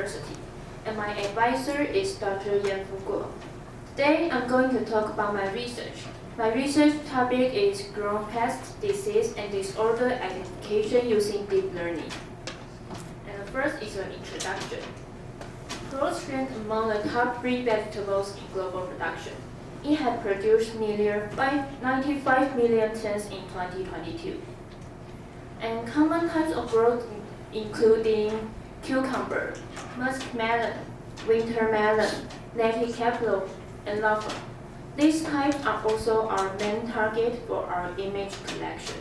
University, and my advisor is Dr. Wen-Fang Yen. Today, I'm going to talk about my research. My research topic is grown pests, disease, and disorder identification using deep learning. And the first is an introduction. Growth ranked among the top 3 vegetables in global production. It had produced nearly 95 million tons in 2022. And common types of growth including cucumber, muskmelon, winter melon, native cantaloupe, and lava. These types are also our main target for our image collection.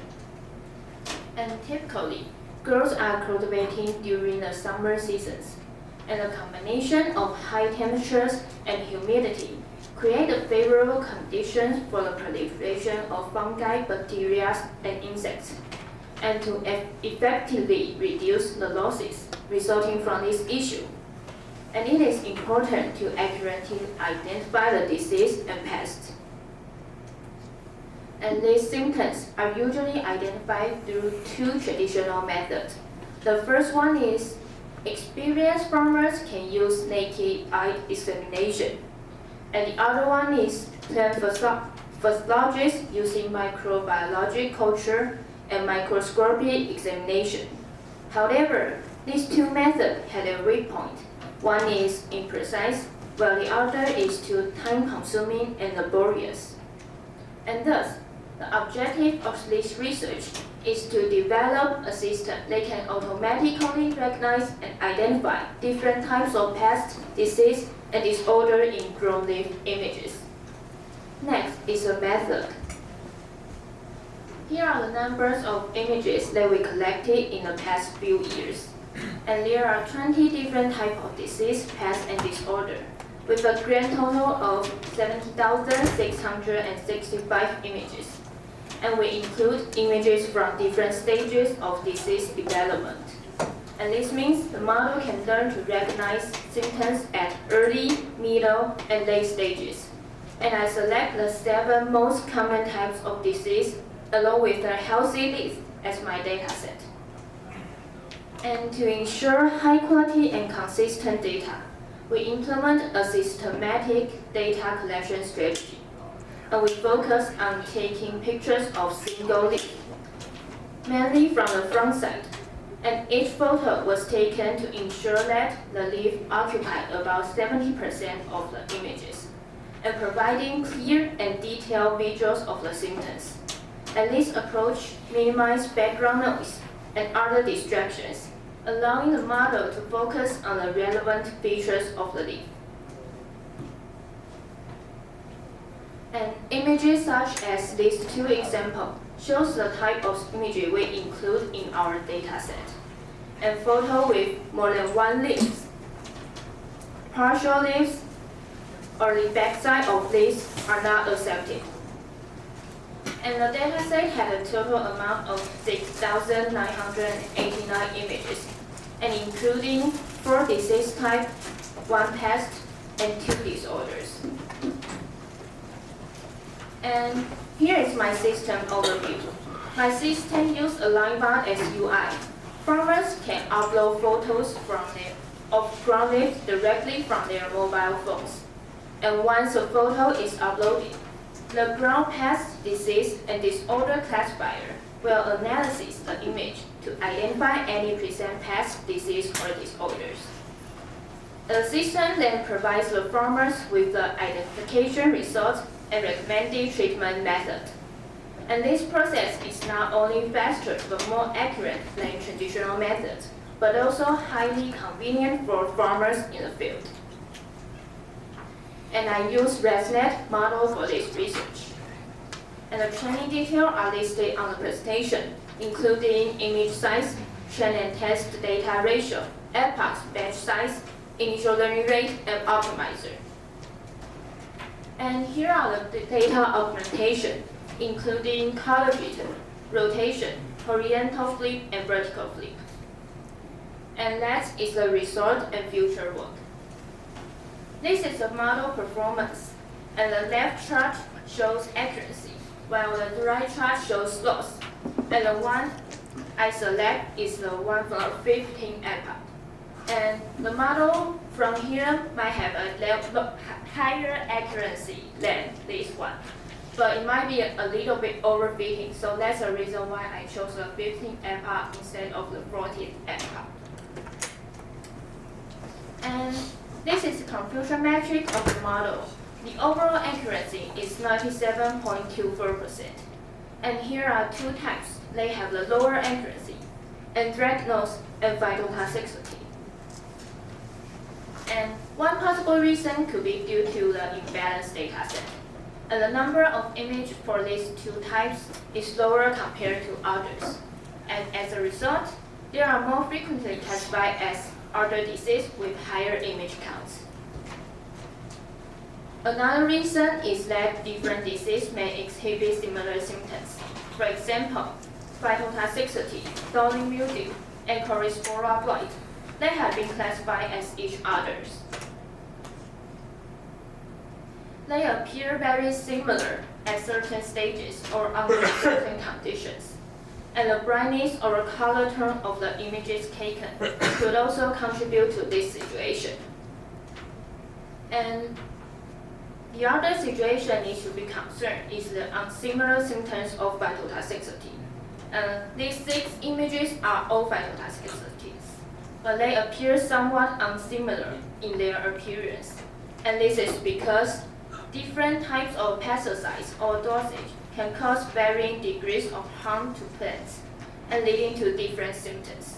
And typically, growers are cultivating during the summer seasons, and a combination of high temperatures and humidity create favorable conditions for the proliferation of fungi, bacteria, and insects, and to effectively reduce the losses resulting from this issue. And it is important to accurately identify the disease and pests. And these symptoms are usually identified through 2 traditional methods. The first one is experienced farmers can use naked eye examination, and the other one is plant pathologists using microbiological culture and microscopic examination. However, these 2 methods had a weak point. One is imprecise, while the other is too time-consuming and laborious. And thus, the objective of this research is to develop a system that can automatically recognize and identify different types of pests, disease, and disorder in grown leaf images. Next is a method. Here are the numbers of images that we collected in the past few years. And there are 20 different types of disease, pests, and disorder, with a grand total of 70,665 images. And we include images from different stages of disease development. And this means the model can learn to recognize symptoms at early, middle, and late stages. And I select the 7 most common types of disease along with a healthy leaf as my dataset. And to ensure high quality and consistent data, we implement a systematic data collection strategy. And we focus on taking pictures of single leaf, mainly from the front side. And each photo was taken to ensure that the leaf occupied about 70% of the images, and providing clear and detailed visuals of the symptoms. And this approach minimizes background noise and other distractions, allowing the model to focus on the relevant features of the leaf. And images such as these 2 examples shows the type of imagery we include in our dataset. And photo with more than 1 leaf, partial leaves, or the backside of leaves are not accepted. And the dataset had a total amount of 6,989 images, and including 4 disease types, 1 pest, and 2 disorders. And here is my system overview. My system uses a line bar as UI. Farmers can upload photos of ground leaves directly from their mobile phones. And once a photo is uploaded, the ground pest, disease, and disorder classifier will analyze the image to identify any present pest, disease, or disorders. The system then provides the farmers with the identification results and recommended treatment method. And this process is not only faster but more accurate than traditional methods, but also highly convenient for farmers in the field. And I use ResNet model for this research. And the training details are listed on the presentation, including image size, train and test data ratio, epochs, batch size, initial learning rate, and optimizer. And here are the data augmentation, including color filter, rotation, horizontal flip, and vertical flip. And next is the result and future work. This is the model performance, and the left chart shows accuracy, while the right chart shows loss. And the one I select is the one from 15 epoch. And the model from here might have a higher accuracy than this one, but it might be a little bit overfitting, so that's the reason why I chose the 15 epoch instead of the 14th epoch. And this is the confusion metric of the model. The overall accuracy is 97.24%. And here are two types. They have the lower accuracy, anthracnose and phytotoxicity. And one possible reason could be due to the imbalanced data set. And the number of images for these two types is lower compared to others. And as a result, they are more frequently classified as other disease with higher image counts. Another reason is that different diseases may exhibit similar symptoms. For example, phytotoxicity, downy mildew, and choriospora blight. They have been classified as each others. They appear very similar at certain stages or under certain conditions. And the brightness or color tone of the images taken could also contribute to this situation. And the other situation need to be concerned is the unsimilar symptoms of phytotoxicity. These 6 images are all phytotoxicities, but they appear somewhat unsimilar in their appearance. And this is because different types of pesticides or dosage can cause varying degrees of harm to plants and leading to different symptoms.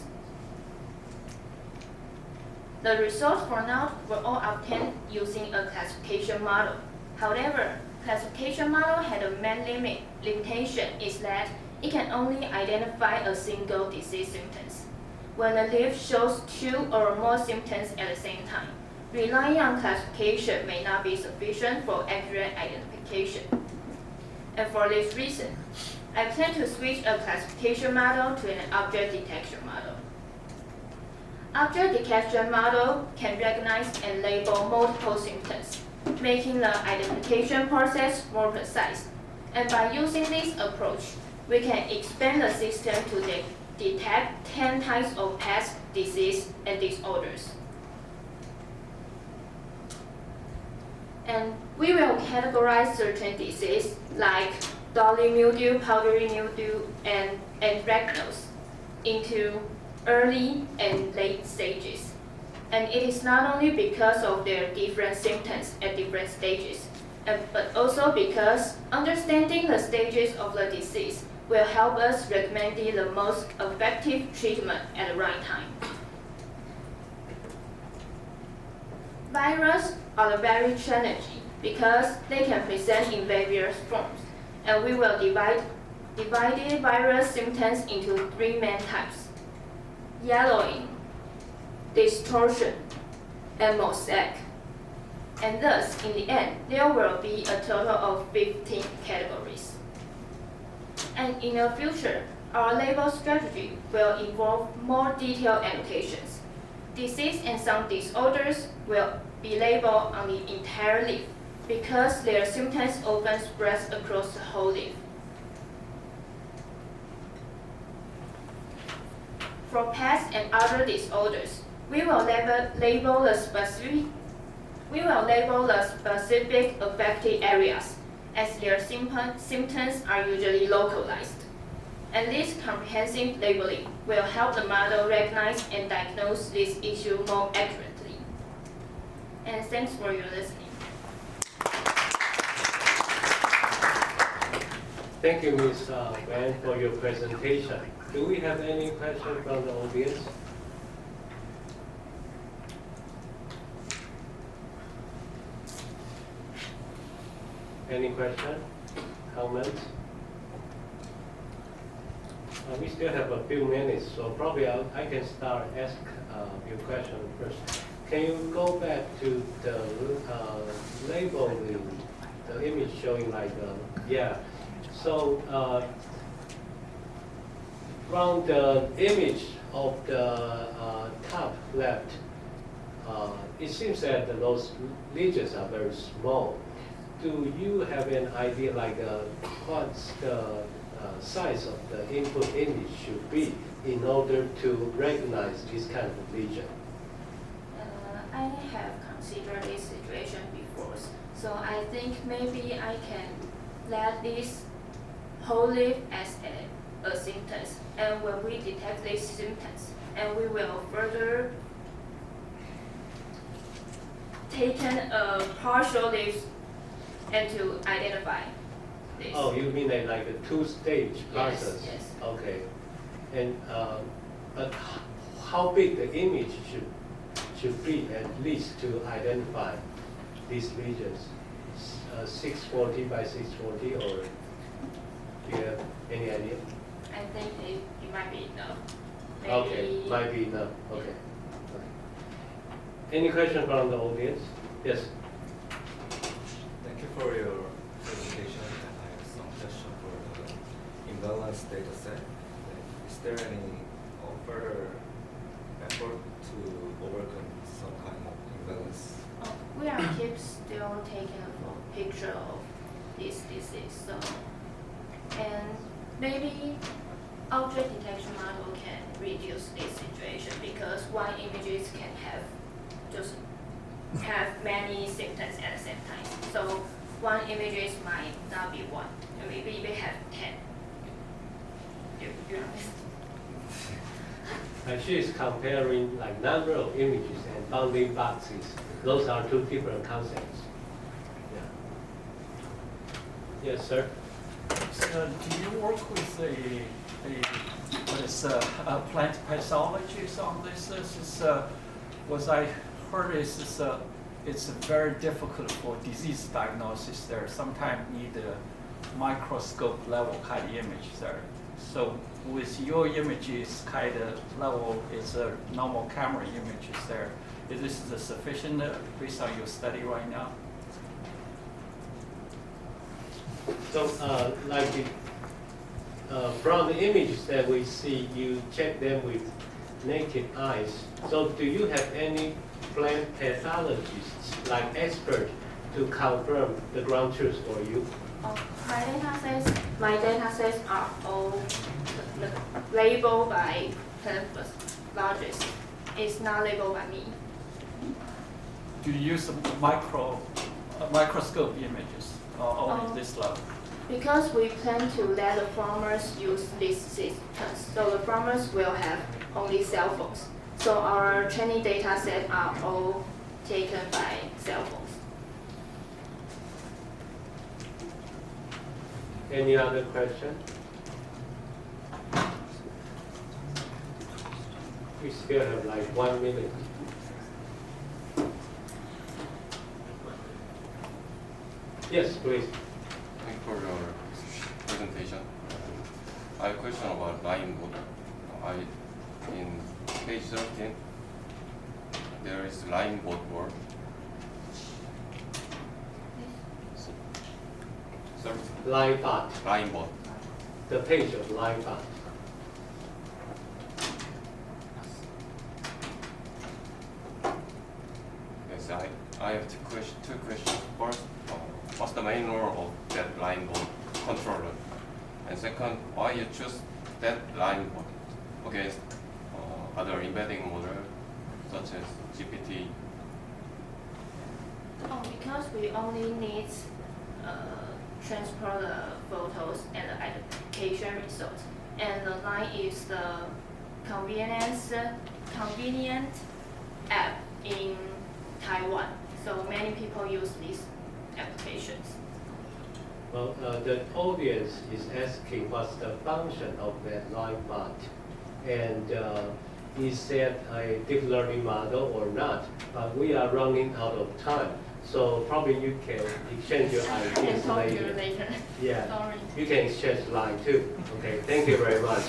The results for now were all obtained using a classification model. However, classification model had a main limitation is that it can only identify a single disease symptoms. When a leaf shows 2 or more symptoms at the same time, relying on classification may not be sufficient for accurate identification. And for this reason, I plan to switch a classification model to an object detection model. Object detection model can recognize and label multiple symptoms, making the identification process more precise. And by using this approach, we can expand the system to detect 10 types of pest, disease, and disorders. And we will categorize certain diseases like downy mildew, powdery mildew, and anthracnose into early and late stages. And it is not only because of their different symptoms at different stages, but also because understanding the stages of the disease will help us recommend the most effective treatment at the right time. Viruses are very challenging because they can present in various forms, and we will divide the virus symptoms into 3 main types: yellowing, distortion, and mosaic. And thus, in the end, there will be a total of 15 categories. And in the future, our label strategy will involve more detailed annotations. Disease and some disorders will be labeled on the entire leaf because their symptoms often spread across the whole leaf. For pests and other disorders, we will label the specific affected areas, as their symptoms are usually localized. And this comprehensive labeling will help the model recognize and diagnose this issue more accurately. And thanks for your listening. Thank you, Ms. Wen, for your presentation. Do we have any questions from the audience? Any question? Comments? We still have a few minutes, so probably I can start ask your question first. Can you go back to the labeling, the image showing like, So from the image of the top left, it seems that those lesions are very small. Do you have an idea like what's the size of the input image should be in order to recognize this kind of lesion? considered this situation before. So I think maybe I can let this whole live as a symptoms. And when we detect these symptoms, and we will further taken a partial leave and to identify this. Oh, you mean like a two-stage process? Yes, yes. Okay. And but how big the image should be at least to identify these lesions? 640 by 640, or do you have any idea? I think it might be enough. Maybe. Okay, might be enough. Okay. Any question from the audience? Yes. Thank you for your presentation. I have some question for the imbalance data set. Is there any further effort to overcome some kind of imbalance? We are keep still taking a picture of this disease. So, and maybe object detection model can reduce this situation because one images can have many symptoms at the same time. So one images might not be one, and maybe we have 10. You know this? And she is comparing like number of images and bounding boxes. Those are two different concepts. Yeah. Yes, sir. So do you work with plant pathologists on this? What I heard is it's very difficult for disease diagnosis there. Sometimes need a microscope level kind of image there. So with your images kind of level is a normal camera images there. Is this sufficient based on your study right now? So like from the images that we see, you check them with naked eyes. So do you have any plant pathologists, like experts, to confirm the ground truth for you? My data sets are all labeled by plant pathologists. It's not labeled by me. Do you use microscope images or only this level? Because we plan to let the farmers use these systems, so the farmers will have only cell phones. So our training data set are all taken by cell phones. Any other question? We still have like 1 minute. Yes, please. Thank you for your presentation. I have a question about line mode. In page 13, there is line mode word. Sorry? Line bot, Line mode. the page of line bot. Yes, I have two questions. First, what's the main role of that line mode controller? And second, why you choose that line mode against other embedding model such as GPT? Because we only need transfer the photos and the identification results. And the line is the convenient app in Taiwan. So many people use these applications. Well, the audience is asking what's the function of that line bot, and is that a deep learning model or not? But we are running out of time, so probably you can exchange your I ideas can talk to you later. later. Yeah, Sorry. you can exchange line too. Okay, thank you very much.